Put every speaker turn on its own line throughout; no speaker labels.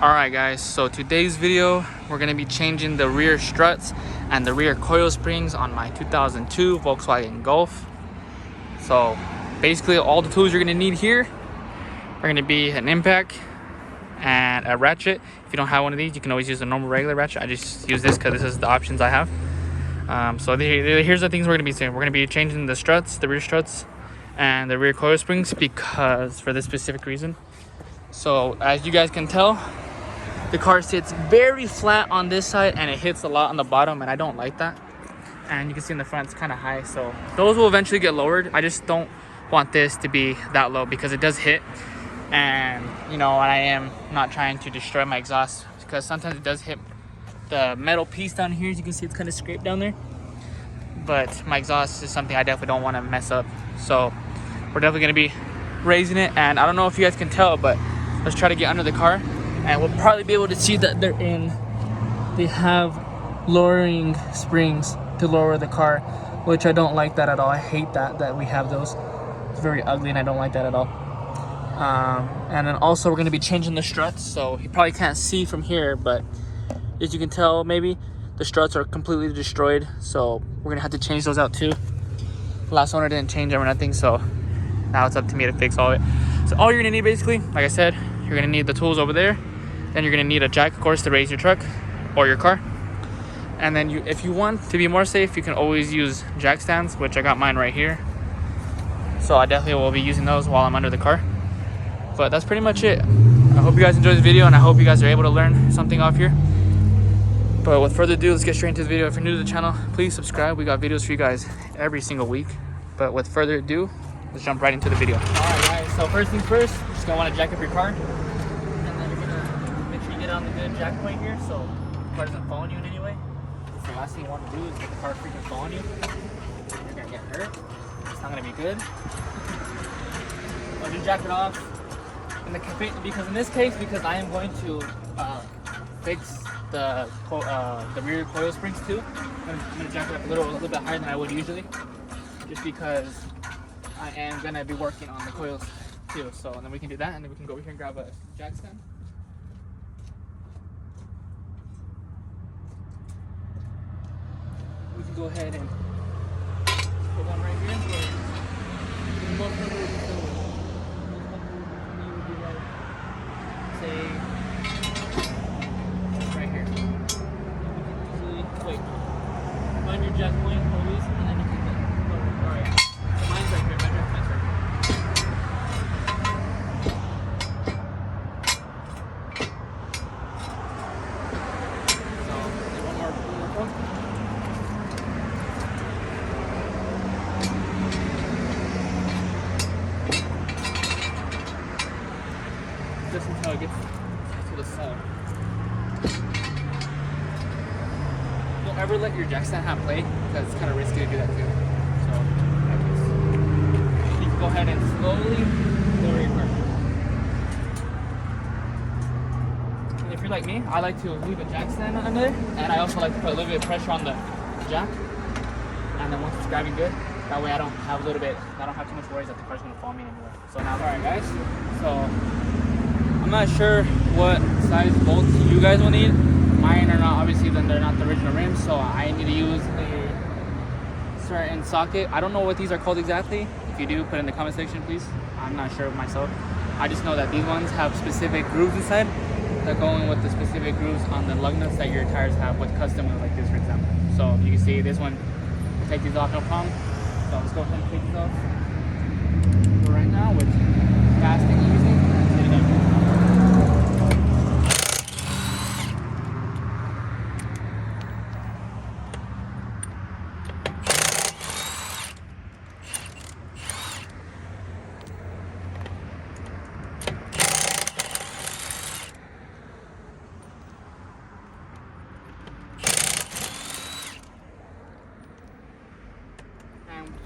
Alright guys, so today's video we're going to be changing the rear struts and the rear coil springs on my 2002 Volkswagen Golf. So basically all the tools you're going to need here are going to be an impact and a ratchet. If you don't have one of these, you can always use a normal regular ratchet. I just use this because this is the options I have. Here's the things we're going to be doing. We're going to be changing the struts, the rear struts and the rear coil springs because for this specific reason. So as you guys can tell, the car sits very flat on this side and it hits a lot on the bottom, and I don't like that. And you can see in the front it's kind of high, so those will eventually get lowered. I just don't want this to be that low because it does hit, and you know, I am not trying to destroy my exhaust because sometimes it does hit the metal piece down here. As you can see, it's kind of scraped down there, but my exhaust is something I definitely don't want to mess up. So we're definitely going to be raising it, and I don't know if you guys can tell, but let's try to get under the car. And we'll probably be able to see that they have lowering springs to lower the car, which I don't like that at all. I hate that we have those. It's very ugly and I don't like that at all. And then also we're going to be changing the struts, so you probably can't see from here, but as you can tell, maybe the struts are completely destroyed, so we're going to have to change those out too. The last owner didn't change them or nothing, so now it's up to me to fix all of it. So all you're going to need, basically, like I said, you're going to need the tools over there. Then you're going to need a jack, of course, to raise your truck or your car. And then if you want to be more safe, you can always use jack stands, which I got mine right here. So I definitely will be using those while I'm under the car. But that's pretty much it. I hope you guys enjoyed this video, and I hope you guys are able to learn something off here. But with further ado, let's get straight into the video. If you're new to the channel, please subscribe. We got videos for you guys every single week. But with further ado, let's jump right into the video. Alright guys, so first things first, you're just going to want to jack up your car. On the good jack point here, so the car doesn't fall on you in any way. That's the last thing you want to do is get the car freaking fall on you. You're gonna get hurt. It's not gonna be good. I'll just jack it off. Because in this case, because I am going to fix the rear coil springs too, I'm gonna jack it up a little bit higher than I would usually, just because I am gonna be working on the coils too. So and then we can do that, and then we can go over here and grab a jack stand. We can go ahead and put one right here. Say right here. Wait. Find your jack point always, and then you can go. Alright. So mine's right here. Mine's right here. Just until it gets to the side. Don't ever let your jack stand have play, because it's kind of risky to do that too. So, like this. You can go ahead and slowly lower your car. And if you're like me, I like to leave a jack stand under there, and I also like to put a little bit of pressure on the jack. And then once it's grabbing good, that way I don't have too much worries that the car's gonna fall me anywhere. So now, alright guys, so I'm not sure what size bolts you guys will need. Mine are not, obviously, then they're not the original rims, so I need to use a certain socket. I don't know what these are called exactly. If you do, put in the comment section, please. I'm not sure myself. I just know that these ones have specific grooves inside that go in with the specific grooves on the lug nuts that your tires have with custom ones like this, for example. So you can see this one, we'll take these off, no problem. So let's go ahead and take these off. So right now, with fast and easy, let's get it done.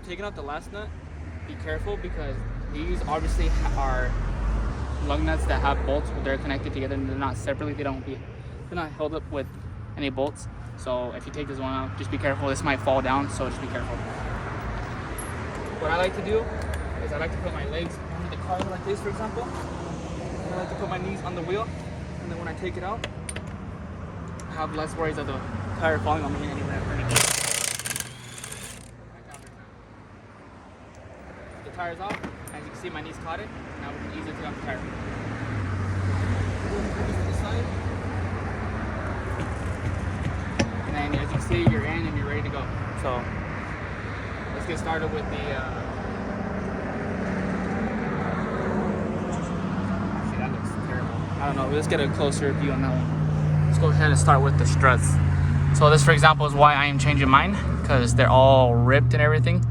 Taking out the last nut, be careful because these obviously are lug nuts that have bolts, but they're connected together and they're not separately. They're not held up with any bolts. So if you take this one out, just be careful. This might fall down, so just be careful. What I like to do is I like to put my legs under the car like this, for example. I like to put my knees on the wheel And then when I take it out, I have less worries of the tire falling on me anywhere or anything. The tire's off. As you can see, my knees caught it. Now we can easily take off the tire. And then as you can see, you're in and you're ready to go. So let's get started with the actually that looks terrible. I don't know, let's get a closer view on that one. Let's go ahead and start with the struts. So this, for example, is why I am changing mine, because they're all ripped and everything.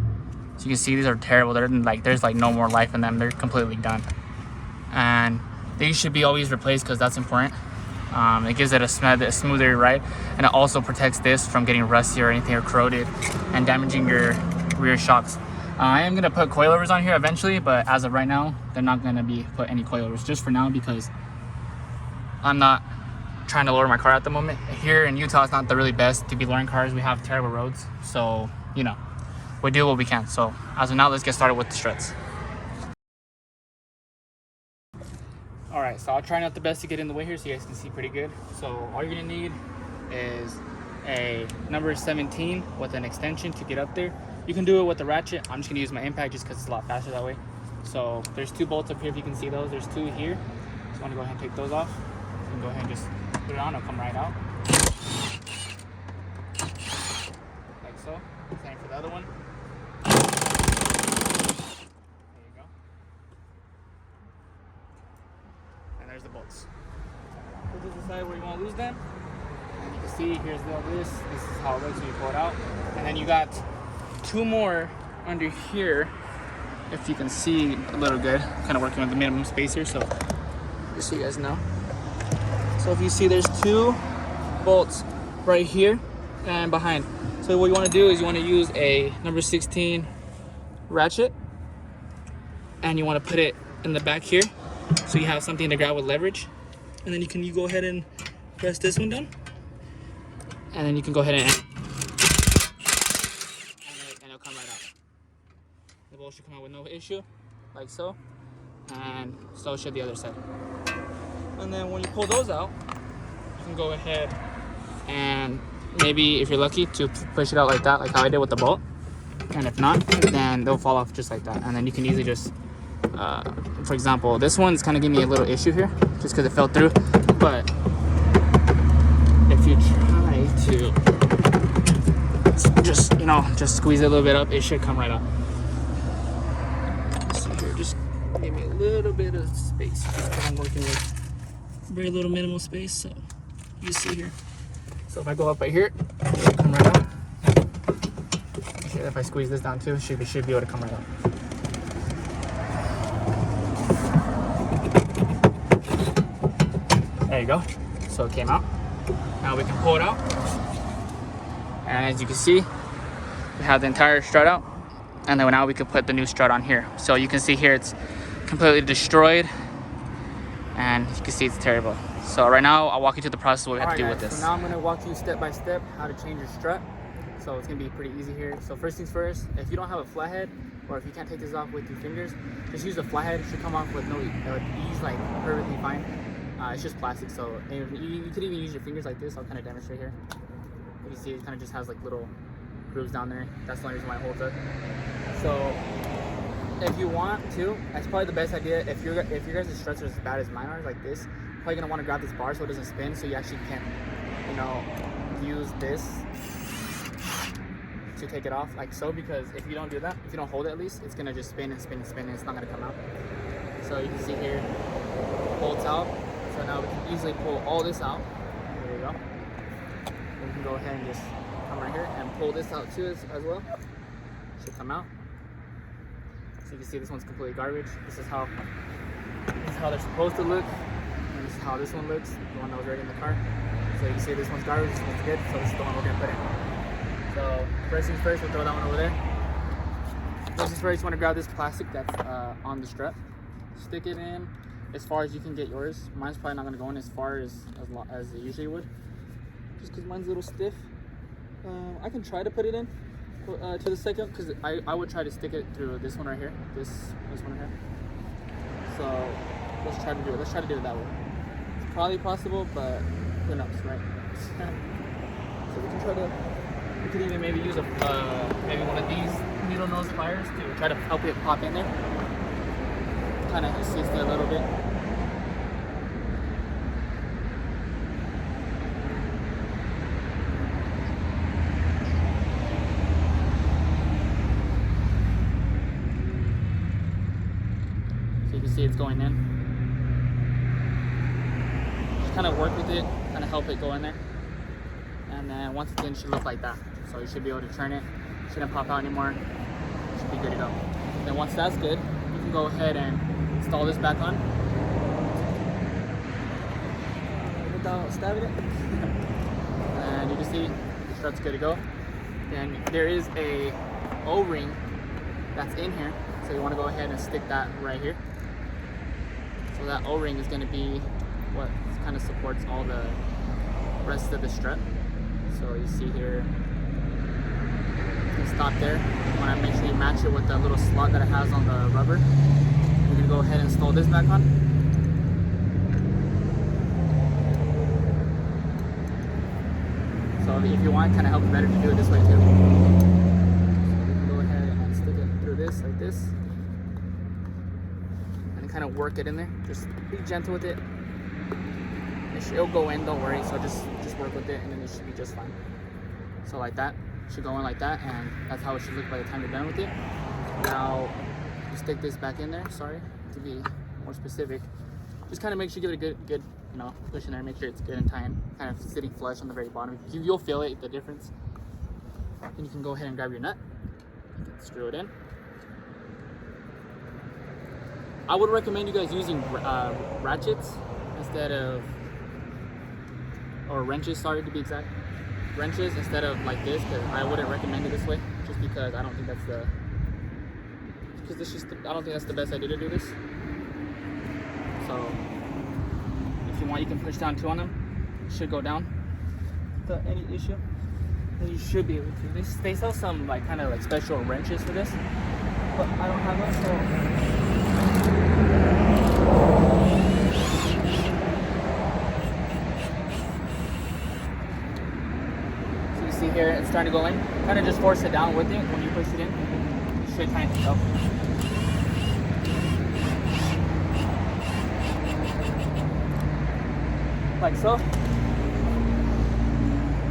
So you can see these are terrible. They're like, there's like no more life in them. They're completely done. And these should be always replaced because that's important. It gives it a smoother ride, and it also protects this from getting rusty or anything or corroded and damaging your rear shocks. I am gonna put coilovers on here eventually, but as of right now, they're not gonna be put any coilovers just for now because I'm not trying to lower my car at the moment. Here in Utah, it's not the really best to be lowering cars. We have terrible roads, so you know, we do what we can. So as of now, let's get started with the struts. All right, so I'll try not the best to get in the way here so you guys can see pretty good. So all you're gonna need is a number 17 with an extension to get up there. You can do it with the ratchet. I'm just gonna use my impact just because it's a lot faster that way. So there's 2 bolts up here if you can see those. There's 2 here. Just wanna go ahead and take those off. You can go ahead and just put it on, it'll come right out. Like so. Same for the other one. There's the bolts. So just decide where you want to lose them. And you can see here's all this. This is how it looks when you pull it out. And then you got 2 more under here. If you can see a little good. Kind of working with the minimum space here, so just so you guys know. So if you see, there's 2 bolts right here and behind. So what you want to do is you want to use a number 16 ratchet, and you want to put it in the back here. So you have something to grab with leverage, and then you go ahead and press this one down, and then you can go ahead and it'll come right out. The bolt should come out with no issue, like so, and so should the other side. And then when you pull those out, you can go ahead and maybe, if you're lucky, to push it out like that, like how I did with the bolt. And if not, then they'll fall off just like that, and then you can easily just for example, this one's kind of giving me a little issue here just because it fell through, but if you try to just, you know, just squeeze it a little bit up, it should come right out. So here, just give me a little bit of space because I'm working with very little minimal space, so you see here. So if I go up right here, it'll come right out. Okay, if I squeeze this down too, should be able to come right out. There you go. So it came out. Now we can pull it out. And as you can see, we have the entire strut out. And then now we can put the new strut on here. So you can see here it's completely destroyed. And you can see it's terrible. So right now, I'll walk you through the process of what we have to do with this. So now I'm gonna walk you step by step how to change your strut. So it's gonna be pretty easy here. So first things first, if you don't have a flathead, or if you can't take this off with your fingers, just use a flathead. It should come off with no ease, like perfectly fine. It's just plastic, so you could even use your fingers like this. I'll kind of demonstrate here. You can see it kind of just has like little grooves down there. That's the only reason why it holds up. So if you want to, that's probably the best idea. If your guys' struts are as bad as mine are, like this, you're probably gonna want to grab this bar so it doesn't spin, so you actually can, you know, use this to take it off like so, because if you don't do that, if you don't hold it at least, it's gonna just spin and spin and spin and it's not gonna come out. So you can see here, it bolts out. So now we can easily pull all this out. There you go. And we can go ahead and just come right here and pull this out too as well. Should come out. So you can see this one's completely garbage. This is how they're supposed to look. And this is how this one looks, the one that was already in the car. So you can see this one's garbage, this one's good. So this is the one we're gonna put in. So first things first, we'll throw that one over there. First things first, you just want to grab this plastic that's on the strut. Stick it in as far as you can get yours. Mine's probably not going to go in as far as it usually would, just because mine's a little stiff. I can try to put it in to the second, because I would try to stick it through this one right here, this one right here. So let's try to do it that way. probably possible, but who knows, right? So we can try to, we could even maybe use maybe one of these needle nose pliers to try to help it pop in there. Kind of assist it a little bit. So you can see it's going in. Just kind of work with it, kind of help it go in there. And then once it's in, it should look like that. So you should be able to turn it. Shouldn't pop out anymore. Should be good to go. Then once that's good, you can go ahead and install this back on without stabbing it. And you can see the strut's good to go. Then there is a O-ring that's in here, so you want to go ahead and stick that right here. So that O-ring is going to be what kind of supports all the rest of the strut. So you see here, you can stop there. You want to make sure you match it with the little slot that it has on the rubber. We're going to go ahead and install this back on. So if you want, kind of helps better to do it this way too. So we can go ahead and stick it through this, like this. And kind of work it in there. Just be gentle with it. It'll go in, don't worry. So just work with it and then it should be just fine. So like that. It should go in like that, and that's how it should look by the time you're done with it. Now, you stick this back in there, sorry, to be more specific. Just kind of make sure you give it a good, you know, push in there, make sure it's good and tight, kind of sitting flush on the very bottom. You'll feel it, the difference. Then you can go ahead and grab your nut, you can screw it in. I would recommend you guys using ratchets instead of, or wrenches, sorry to be exact. Wrenches instead of like this, because I wouldn't recommend it this way, just because I don't think that's the, I don't think that's the best idea to do this. So if you want, you can push down two on them. It should go down without any issue. Then you should be able to. They sell some like kind of like special wrenches for this, but I don't have one, so. Here it's starting to go in. Kind of just force it down with it when you push it in. You should tighten it up. Like so.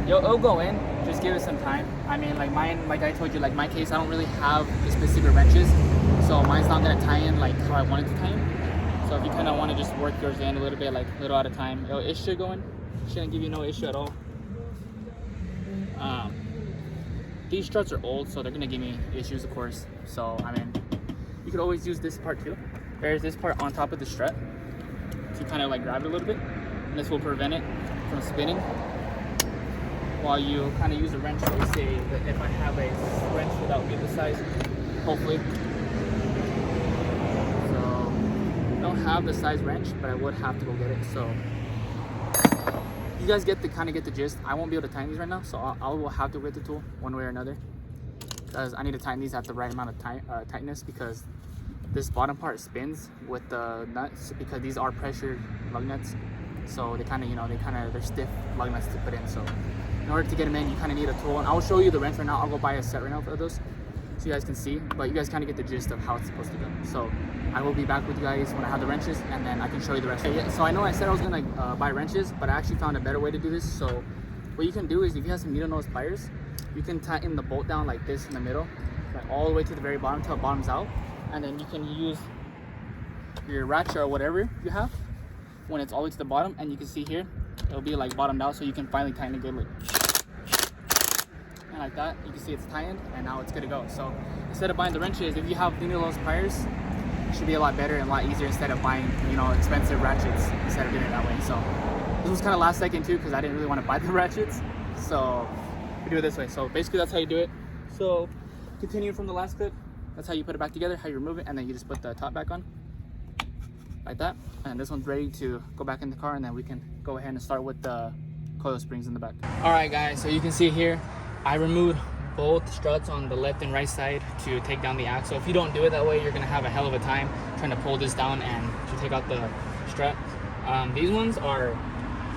It'll go in. Just give it some time. I mean, like mine, like I told you, like my case, I don't really have the specific wrenches, so mine's not gonna tie in like how I want it to tie in. So if you kind of want to just work yours in a little bit, like a little at a time, it should go in. It shouldn't give you no issue at all. These struts are old, so they're gonna give me issues, of course. So I mean, you could always use this part too. There's this part on top of the strut, so you kind of like grab it a little bit, and this will prevent it from spinning while you kind of use a wrench. So we say that if I have a wrench without being the size, hopefully. So I don't have the size wrench, but I would have to go get it. So you guys get the gist. I won't be able to tighten these right now, so I will have to with the tool one way or another, because I need to tighten these at the right amount of tightness, because this bottom part spins with the nuts, because these are pressured lug nuts, so they kind of they're stiff lug nuts to put in. So in order to get them in, you kind of need a tool, and I'll show you the wrench right now. I'll go buy a set right now for those so you guys can see, but you guys kind of get the gist of how it's supposed to go. So I will be back with you guys when I have the wrenches, and then I can show you the rest. So I know I said I was gonna buy wrenches, but I actually found a better way to do this. So what you can do is, if you have some needle nose pliers, you can tighten the bolt down like this in the middle, like all the way to the very bottom till it bottoms out, and then you can use your ratchet or whatever you have when it's all the way to the bottom, and you can see here it'll be like bottomed out, so you can finally tighten it good, and like that. You can see it's tightened, and now it's good to go. So instead of buying the wrenches, if you have needle nose pliers, should be a lot better and a lot easier, instead of buying, you know, expensive ratchets, instead of doing it that way. So this was kind of last second too, because I didn't really want to buy the ratchets, so we do it this way. So basically that's how you do it. So continuing from the last clip, that's how you put it back together, how you remove it, and then you just put the top back on like that, and this one's ready to go back in the car, and then we can go ahead and start with the coil springs in the back. All right guys, so you can see here I removed both struts on the left and right side to take down the axle. If you don't do it that way, you're gonna have a hell of a time trying to pull this down and to take out the strut. These ones are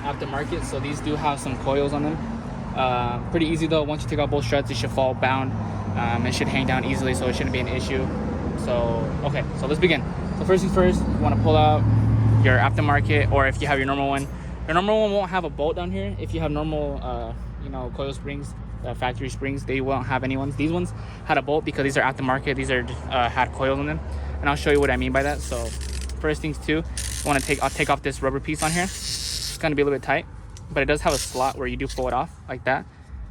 aftermarket, so these do have some coils on them. Pretty easy though. Once you take out both struts, it should fall bound. It should hang down easily, so it shouldn't be an issue. So okay, so let's begin. So first things first, you want to pull out your aftermarket, or if you have your normal one. Your normal one won't have a bolt down here. If you have normal, you know, coil springs, factory springs, they won't have any ones. These ones had a bolt because these are aftermarket. These are had coils in them, and I'll show you what I mean by that. So first things too, I'll take off this rubber piece on here. It's gonna be a little bit tight, but it does have a slot where you do pull it off like that.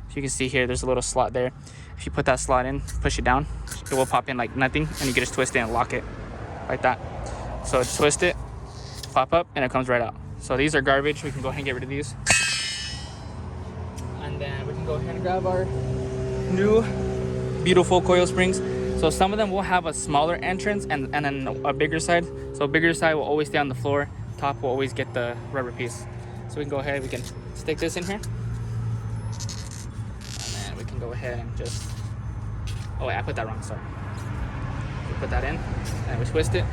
So you can see here, there's a little slot there. If you put that slot in, push it down, it will pop in like nothing, and you can just twist it and lock it like that. So twist it, pop up, and it comes right out. So these are garbage. We can go ahead and get rid of these. And then we can go ahead and grab our new beautiful coil springs. So some of them will have a smaller entrance and then a bigger side. So bigger side will always stay on the floor. Top will always get the rubber piece. So we can go ahead, we can stick this in here. And then we can go ahead and just, oh wait, I put that wrong, sorry. We put that in and we twist it.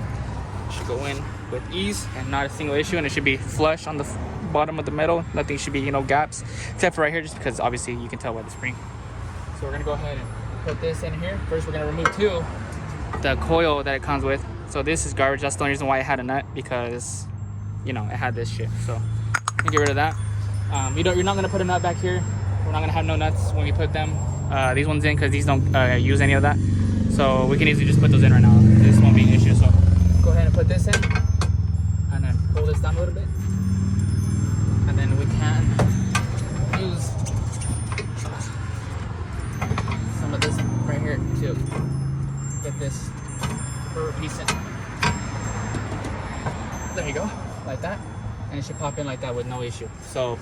It should go in with ease and not a single issue, and it should be flush on the bottom of the metal. Nothing should be, you know, gaps, except for right here, just because obviously you can tell by the spring. So we're gonna go ahead and put this in here. First, we're gonna remove the coil that it comes with. So this is garbage. That's the only reason why it had a nut, because, you know, it had this shit. So you can get rid of that. You're not gonna put a nut back here. We're not gonna have no nuts when we put them these ones in, because these don't use any of that. So we can easily just put those in right now. This won't be an issue. So go ahead and put this in, and then pull this down a little bit, and then we can use some of this right here to get this rubber piece in. There you go, like that, and it should pop in like that with no issue. So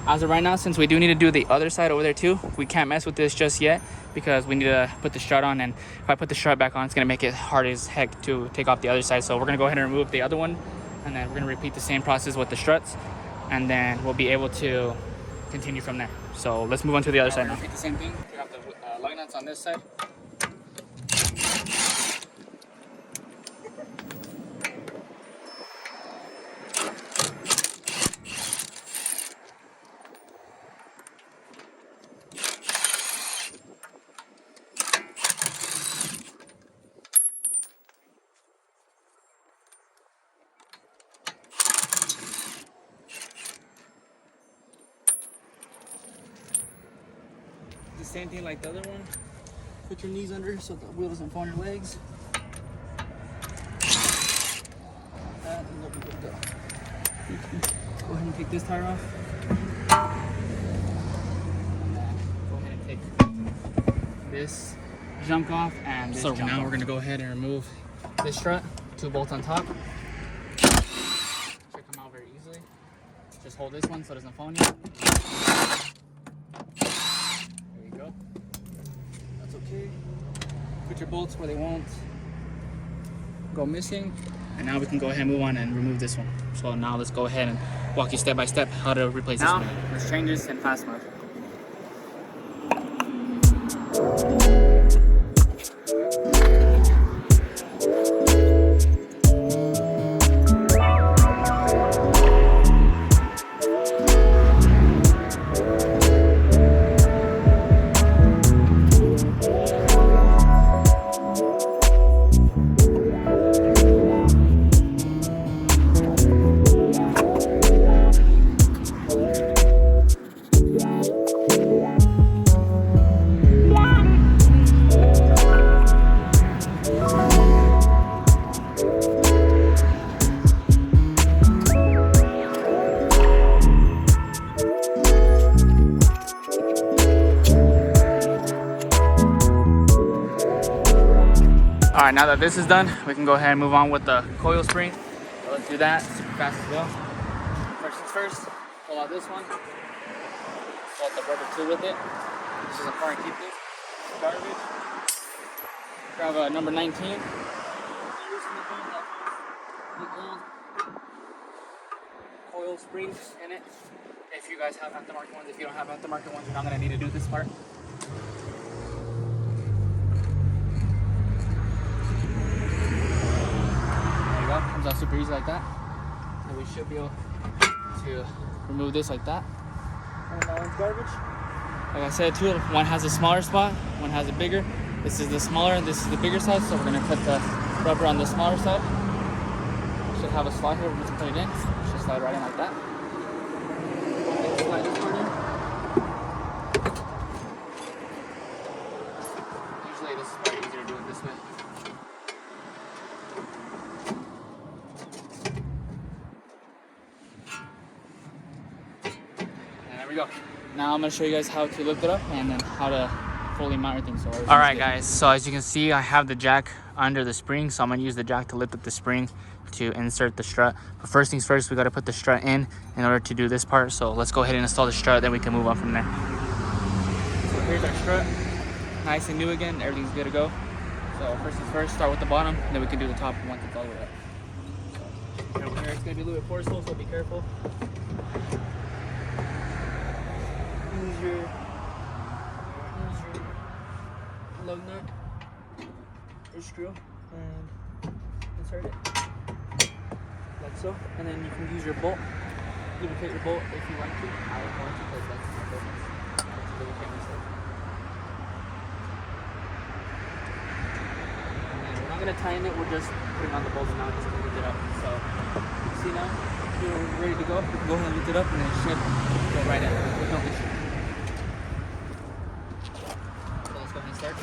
as of right now, since we do need to do the other side over there too, we can't mess with this just yet, because we need to put the strut on, and if I put the strut back on, it's gonna make it hard as heck to take off the other side. So we're gonna go ahead and remove the other one, and then we're gonna repeat the same process with the struts, and then we'll be able to continue from there. So let's move on to the other side now. Repeat the same thing. We have the lug nuts on this side. The same thing like the other one. Put your knees under so the wheel doesn't fall on your legs. That, and we'll be good to go. Go ahead and take this tire off. Go ahead and take this junk off, and this. So now we're gonna go ahead and remove this strut. 2 bolts on top. Should come out very easily. Just hold this one so it doesn't fall on you. That's okay. Put your bolts where they won't go missing. And now we can go ahead and move on and remove this one. So now let's go ahead and walk you step by step how to replace this one. Let's change this in fast mode. All right, now that this is done, we can go ahead and move on with the coil spring. So let's do that super fast as well. First things first, pull out this one. Pull out the rubber tool with it. This is important to keep this. Garbage. Grab a number 19. Coil springs in it. If you guys have aftermarket ones, if you don't have aftermarket ones, you're not gonna need to do this part. Comes out super easy like that. and we should be able to remove this like that. And that one's garbage. Like I said too, one has a smaller spot, one has a bigger. This is the smaller and this is the bigger side, so we're gonna put the rubber on the smaller side. Should have a slide here, we're just put it in. Should slide right in like that. And slide this part in. Usually this is probably easier to do it this way. And there we go. Now I'm gonna show you guys how to lift it up and then how to fully mount everything. So all right guys, so as you can see, I have the jack under the spring, so I'm gonna use the jack to lift up the spring to insert the strut. But first things first, we got to put the strut in order to do this part. So let's go ahead and install the strut, then we can move on from there. So here's our strut, nice and new again, everything's good to go. So first things first, start with the bottom, then we can do the top once it's all the way up. So over here it's gonna be a little bit forceful, so be careful. Use your lug nut or screw and insert it like so, and then you can use your bolt, lubricate your bolt if you want to. I would want to because that's my business. To lubricate myself. And then we're not gonna tighten it, we're just putting on the bolts now just to lift it up. So see now, you're ready to go. You can go ahead and lift it up and then it should go right in with no issue. So let's go ahead and start.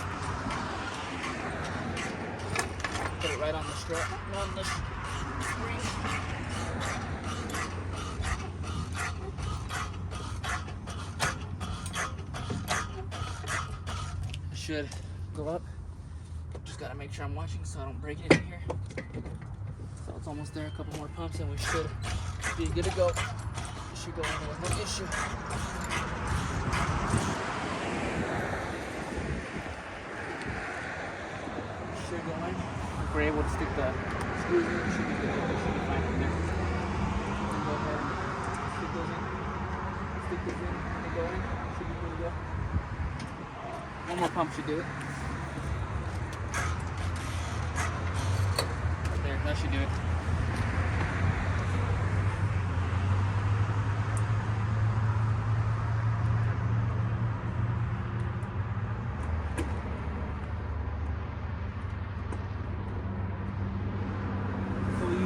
Put it right on the strut, on the spring. It should go up. Just gotta make sure I'm watching so I don't break it in here. So it's almost there. A couple more pumps and we should be good to go. It should go in with no issue. Should go in. If we're able to stick the screws in, it should be good. It should be fine from there. Go ahead and stick those in. Stick these in and they go in. Should be good to go. One more pump should do it. Right there, that should do it.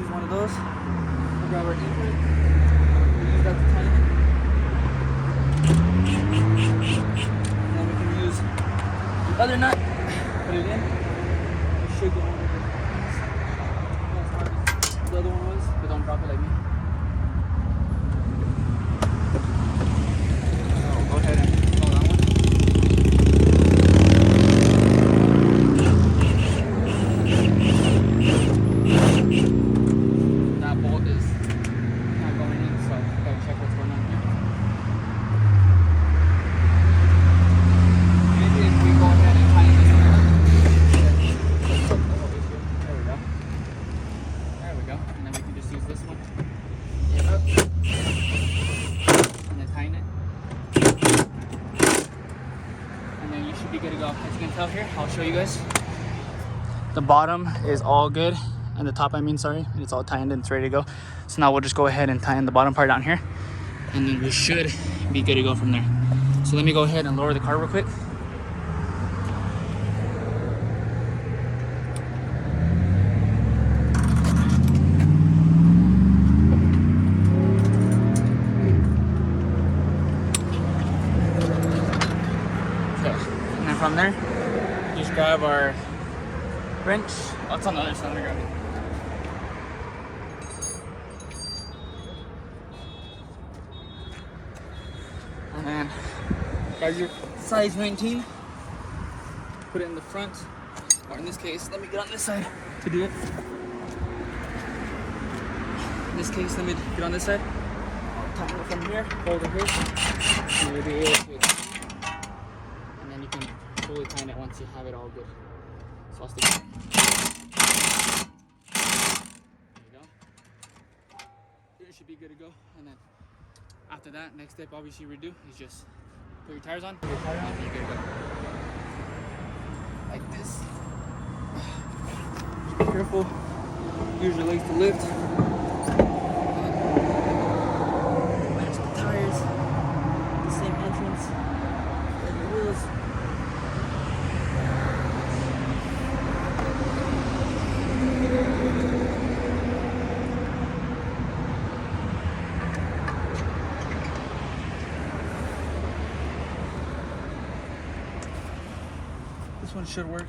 One of those. We'll grab our input. We'll use that to tighten it. And then we can use the other nut. Put it in. It should go on with as hard as the other one was, but don't drop it like me. So go ahead and install that one. Be good to go. As you can tell here, I'll show you guys. The bottom is all good, and the top, sorry, it's all tightened and it's ready to go. So now we'll just go ahead and tighten the bottom part down here, and then we should be good to go from there. So let me go ahead and lower the car real quick. From there, just grab our wrench. Oh, it's on the other side. Let me grab it. And then grab your size 19. Put it in the front, or in this case, let me get on this side to do it. In this case, let me get on this side. I'll tighten it from here, hold it here, and you'll be able to. And then you can fully tighten it once you have it all good. So I'll stick it. There you go. It should be good to go. And then after that, next step obviously you redo is just put your tires on, and you're good to go. Like this. Just be careful. Use your legs to lift. This one should work.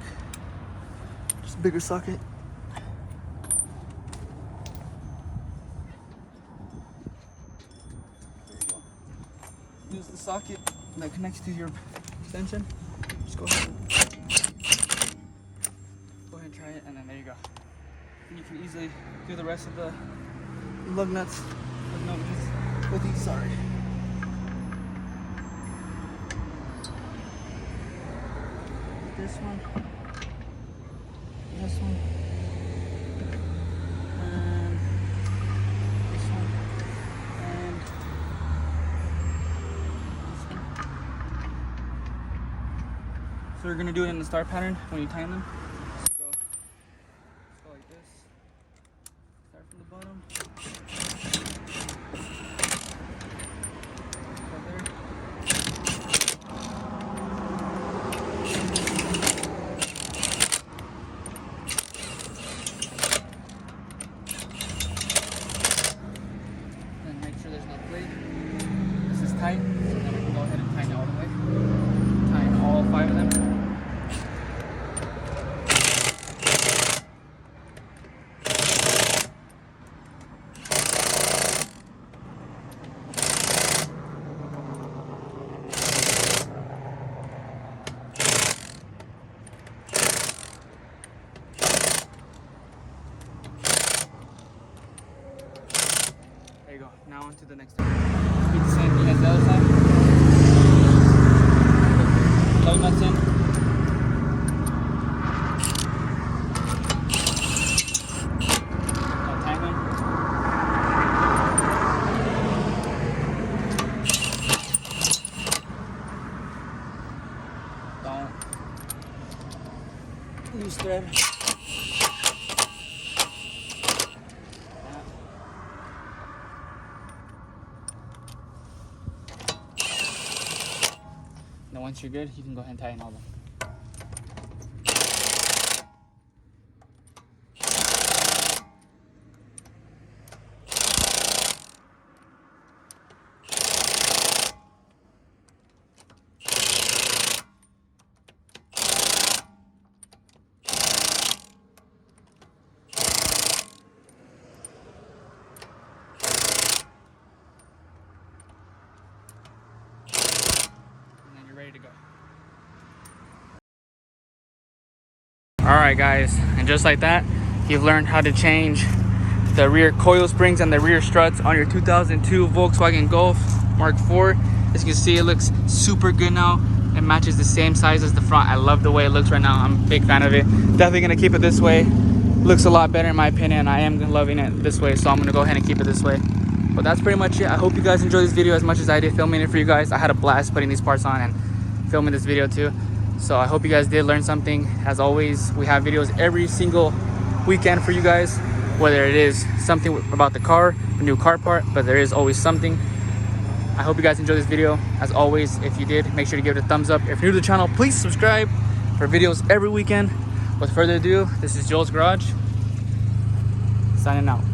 Just a bigger socket. Use the socket that connects to your extension. Just go ahead and try it, and then there you go. And you can easily do the rest of the lug nuts with no ease. With ease, sorry. This one, and this one. So we're gonna do it in the star pattern when you time them. So go like this. Start from the bottom. Go there. Then make sure there's no plate. This is tight, so then we can go ahead and tighten it all the way. Tighten all 5 of them. There you go. Now on to the next one. Do the same thing as the other side. Lug nuts in. Now tang them. Don't lose thread. Now once you're good, you can go ahead and tighten all of them. Ready to go. Alright guys, and just like that, you've learned how to change the rear coil springs and the rear struts on your 2002 Volkswagen Golf Mark IV. As you can see, it looks super good now. It matches the same size as the front. I love the way it looks right now. I'm a big fan of it. Definitely gonna keep it this way. Looks a lot better in my opinion. I am loving it this way, so I'm gonna go ahead and keep it this way. But that's pretty much it. I hope you guys enjoyed this video as much as I did filming it for you guys. I had a blast putting these parts on and filming this video too. So I hope you guys did learn something. As always, we have videos every single weekend for you guys, whether it is something about the car, a new car part, but there is always something. I hope you guys enjoyed this video. As always, if you did, make sure to give it a thumbs up. If you're new to the channel, please subscribe for videos every weekend. With further ado, this is Joel's Garage, signing out.